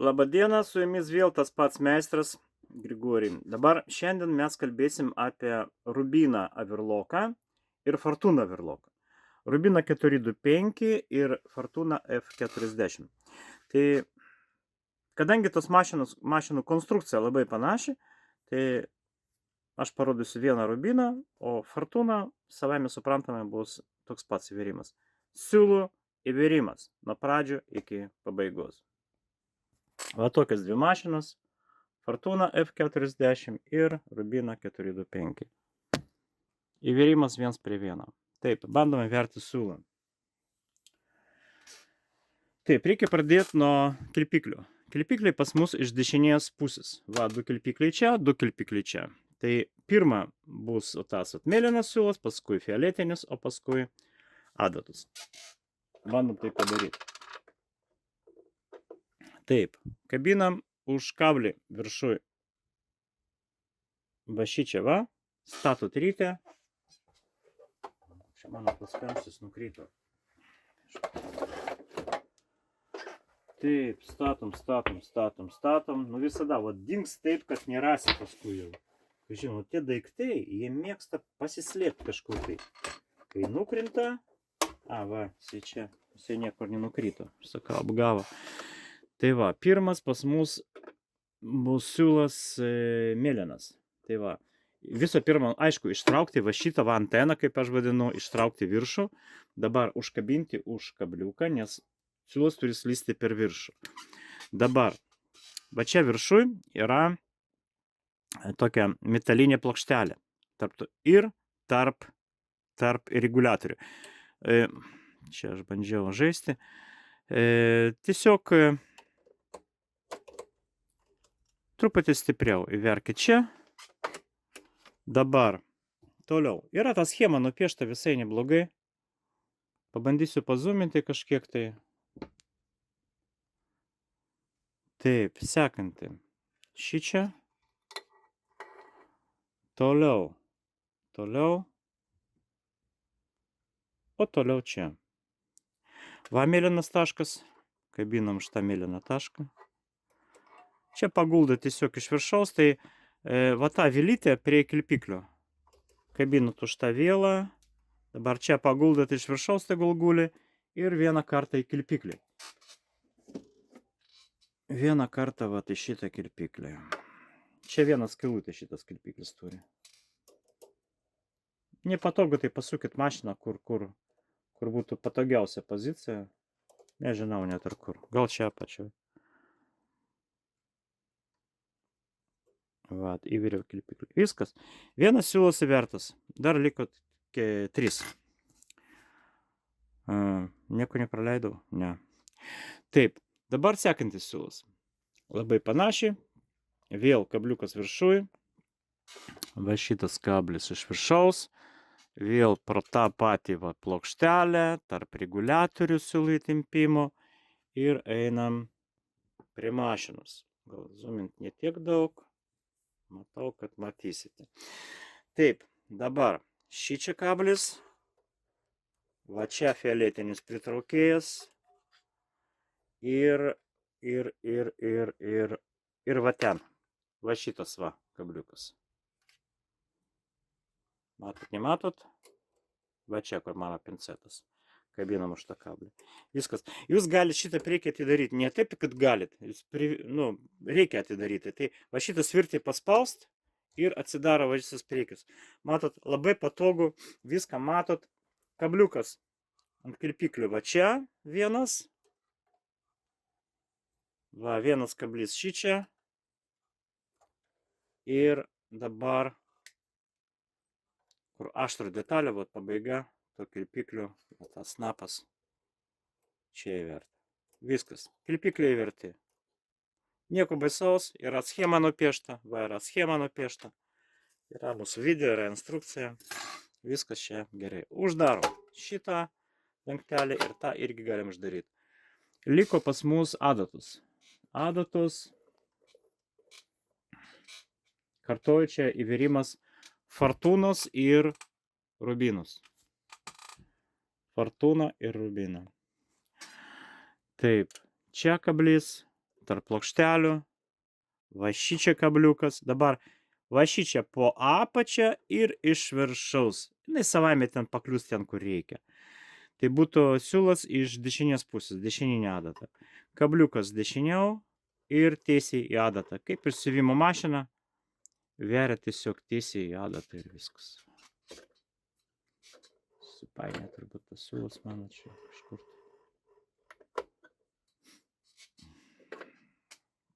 Labadiena, su jumis vėl tas pats meistras Grigorij. Dabar šiandien mes kalbėsim apie Rubiną Avirloką ir Fortuna Avirloką. Rubina 425 ir Fortuna F40. Tai kadangi tos mašinų konstrukcija labai panaši, tai aš parodysiu vieną Rubiną, o Fortuna savame suprantame bus toks pats įvėrimas. Siūlų įvėrimas nuo pradžio iki pabaigos. Va tokias dvi mašinas. Fortuna F40 ir Rubina 425. Įvėrimas 1:1. Taip, bandome verti siūlą. Taip, reikia pradėti nuo kilpiklio. Kilpikliai pas mus iš dešinės pusės. Va, du kilpikliai čia, du kilpikliai čia. Tai pirma bus tas mėlynas siūlas, paskui fioletinis, o paskui adatus. Bandom tai padaryti. Taip, kabinam už kablį viršui. Va šičia va, statot rytę. Čia mano paskamštis nukrito. Taip, statom. Nu visada, va, dings taip, kad nerasi paskui jau. Žinot, tie daiktai, jie mėgsta pasislėpti kažkur tai. Kai nukrinta, va, čia, jisai niekur nenukrito. Sakau, apgavo. Tai va, pirmas pas mus bus siūlas mėlynas. Tai va, visą pirma, aišku, ištraukti va šitą va anteną, kaip aš vadinu, ištraukti viršų. Dabar užkabinti už kabliuką, nes siūlas turi slysti per viršų. Dabar, va čia viršui yra tokia metalinė plokštelė. Tarp reguliatorių. Čia aš bandžiau žaisti. Tiesiog truputį stipriau įverkit čia. Dabar toliau. Yra ta schema nupiešta visai neblogai. Pabandysiu pazuminti kažkiek tai. Taip, sekanti. Šičia. Toliau. O toliau čia. Va mėlynas taškas. Kabinam šitą mėlyną tašką. Čia pagulda tiesiog iš viršaus, tai va tą vilytę prie kilpiklio. Kabinat už tą vėlą. Dabar čia paguldat iš viršaus, tai gulgulį. Ir vieną kartą į kilpiklį. Vieną kartą va į šitą kilpiklį. Čia vienas skylutė šitas kilpiklis turi. Nepatogu, tai pasukit mašiną, kur būtų patogiausia pozicija. Nežinau net ar kur. Gal čia apačioj. Va, įvėriau kilpiklį. Viskas. Vienas siūlas įvertas. Dar liko 3. Nieko nepraleidau? Ne. Taip. Dabar sekantis siūlas. Labai panašiai. Vėl kabliukas viršui. Va šitas kablis iš viršaus. Vėl pro tą patį va plokštelę. Tarp reguliatorių siūlų įtempimo. Ir einam prie mašinos. Gal zoomint ne tiek daug. Matau, kad matysite. Taip, dabar šičia kablis. Va čia fioletinis pritraukėjas. Ir va ten. Va šitas va kabliukas. Matot, nematot? Va čia, kur mano pincetas. Kabinam už tą kablį. Viskas. Jūs galite šitą priekį atidaryti. Ne taip, kad galite. Reikia atidaryti. Tai va šitą svirtį paspaust ir atsidaro va šis priekis. Matot, labai patogu. Viską matot. Kabliukas ant kilpiklių. Va čia vienas. Va vienas kablys šičia. Ir dabar, kur aštrų detalė, va pabaiga. To kilpiklio, tas snapas čia įverti. Viskas. Kilpikliai įverti. Nieko baisaus. Yra schema nupiešta. Va yra schema nupiešta. Yra mūsų video, yra instrukcija. Viskas čia gerai. Uždarom šitą dangtelį ir tą irgi galim uždaryti. Liko pas mus adatus. Adatus. Kartuoju čia įvėrimas Fortunos ir Rubinos. Fortuna ir Rubina. Taip, čia kablys, tarp plokštelių. Va šičia kabliukas. Dabar va šičia po apačią ir iš viršaus. Jinai savaime ten paklius ten, kur reikia. Tai būtų siūlas iš dešinės pusės, dešininė adata. Kabliukas dešiniau ir tiesiai į adatą. Kaip ir siuvimo mašina, veria tiesiog tiesiai į adatą ir viskas. Supainė turbūt tas siūlas mano čia kažkur.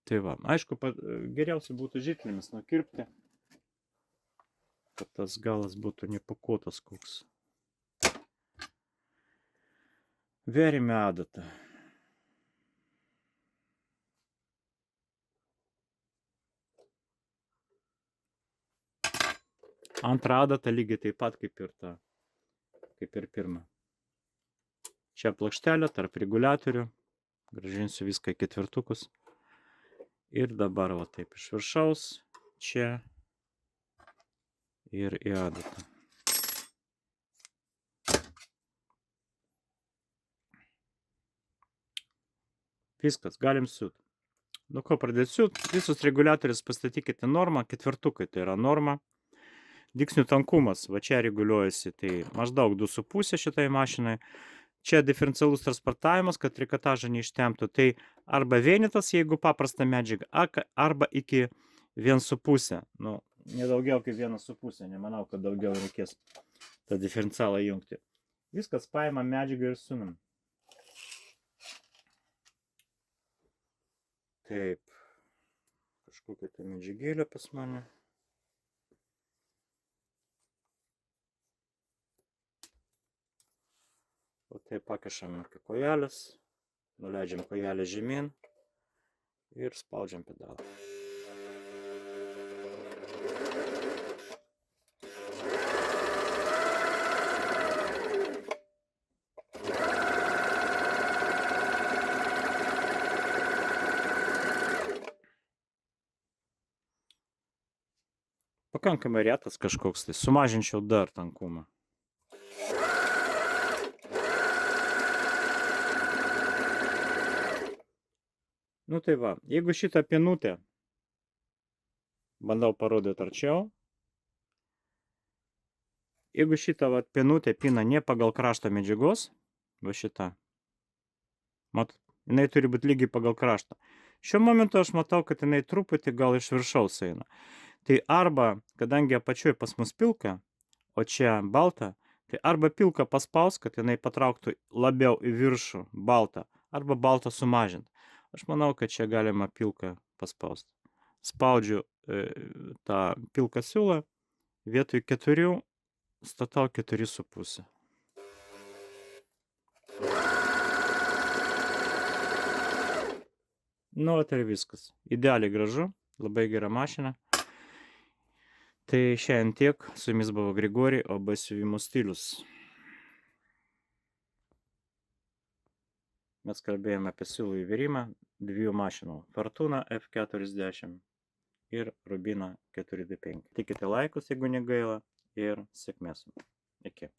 Tai va, aišku, geriausia būtų žirklėmis nukirpti, kad tas galas būtų nepakuotas koks. Verime adatą. Antrą adatą lygiai taip pat kaip ir pirmą. Čia plokštelė tarp reguliatorių. Grąžinsiu viską į ketvirtukus. Ir dabar va taip iš viršaus, čia ir į adatą. Viskas, galim siūt. Nu ko pradėti siūt? Visus reguliatorius pastatykite normą, ketvirtukai tai yra norma. Dygsnių tankumas, va čia reguliuojasi, tai maždaug 2,5 šitai mašinai. Čia diferencialus transportavimas, kad trikotažą neištemptų. Tai arba vienetas, jeigu paprasta medžiaga, arba iki 1,5. Nu, nedaugiau kaip 1,5. Nemanau, kad daugiau reikės tą diferencialą jungti. Viskas paima medžiagą ir sunam. Taip. Kažkokia tai medžiagėlė pas mane. O tai pakišam iki kojelės, nuleidžiam kojelę žemyn ir spaudžiam pedalą. Pakankamai retas kažkoks, tai sumažinčiau dar tankumą. Nu tai va, jeigu šitą pinutę bandau parodyti arčiau, jeigu šitą va, pinutę pina ne pagal kraštą medžiagos, va šitą, matot, jinai turi būti lygiai pagal kraštą. Šiuo momentu aš matau, kad jinai truputį gal iš viršaus eina. Tai arba, kadangi apačioj pas mus pilka, o čia balta, tai arba pilką paspaus, kad jinai patrauktų labiau į viršų baltą, arba baltą sumažinti. Aš manau, kad čia galima pilką paspausti. Spaudžiu tą pilką siūlą, vietoj 4 statau 4,5. Nu, tai viskas. Idealiai gražu, labai gera mašina. Tai šiandien tiek, su jumis buvo Grigorij, OB siuvimo stilius. Mes kalbėjome apie siūlų įvirimą dviejų mašinų. Fortuna F40 ir Rubina 4D5. Tikite laikus, jeigu negaila, ir sėkmės. Iki.